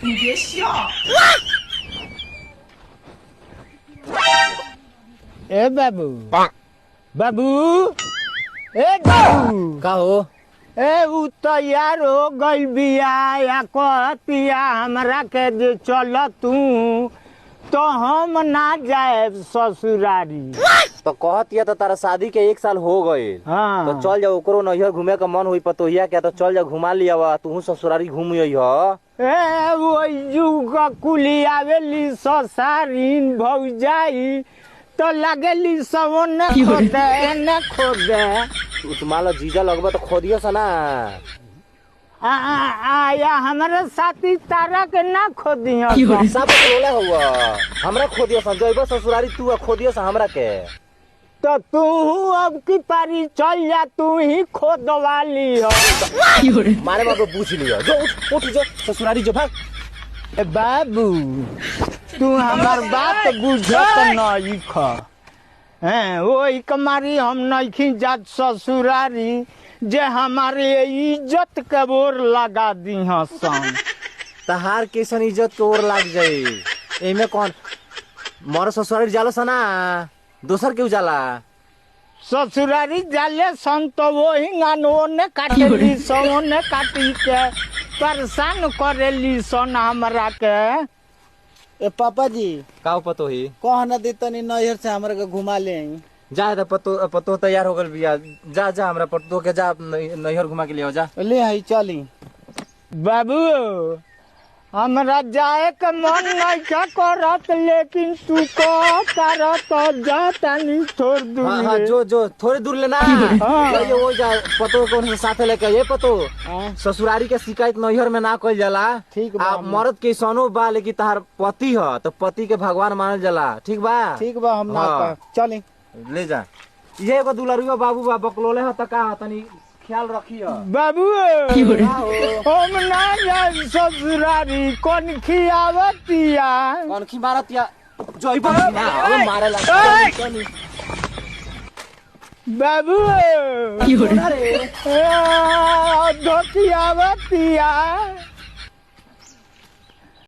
你别笑。ए बाबू बाबू ए बाबू का हो ए उ तैयार हो गई बिया या कहतिया हमरा के जे चल तू तो हम ना जाए ससुरारी। तो कहतिया तो तारा शादी के 1 साल हो गए। हाँ तो चल जाओ ओकरो नैहर घूमे का मन हुई पतोहिया के तो चल जा घुमा लिया तू ससुरारी घूम ए वो युग कुली आवेली ससारीन भौजाई तो लगेली सबन खोदे न खोदे तुम्हारा जीजा लगबा तो खोदियो सा ना आया हमारे साथी तारा के ना खोदियो सब बोले हुआ हमरा खोदियो सा जइबो ससुरारी तू खोदियो सा हमरा के तो तू अब की पारी चल जा तू ही खोदवा लियो मारे बाबू पूछ लियो जो उठ जो ससुरारी जो भाग। ए बाबू तू हमार बात बुझत नहीं ख हैं वही कमारी हम नहीं जात ससुरारी जे हमारे इज्जत के बोर लगा दी सन। तहार कैसन इज्जत के ओर लाग जाई एमे कौन मोर ससुरारी जालो सना दोसर के उजाला ससुरारी जाले सन तो वही गानो ने काटेली सन ने काटी के परेशान करेली सन हमरा के। ए पापा जी का पतो ही कह न दे तनी नैहर से हमरा के घुमा ले आई। जा तो पतो तैयार हो गल बिया जा जा हमरा पतो के जा नैहर घुमा के लिए जा ले आई चली। बाबू हमरा जाए के मन नहीं करत लेकिन तू कह तो जाता नहीं थोड़ दूर। हाँ जो थोड़ी दूर लेना ये वो जा पतो कौन साथे लेके ये पतो ससुरारी के शिकायत नैहर में ना कइल जाला। ठीक बा मर्द के सनो बा लेकिन तहार पति ह तो पति के भगवान मानल जाला। ठीक बा हम ना चली ले जा ये एगो दुलरुआ बाबू बा बकलोले ह त का तनी ख्याल रखियो बाबू हम ना जाए ससुरारी कौन खियावतिया कौन खी मारतिया जइबो ना अबे मारे ला बाबू धोतियावतिया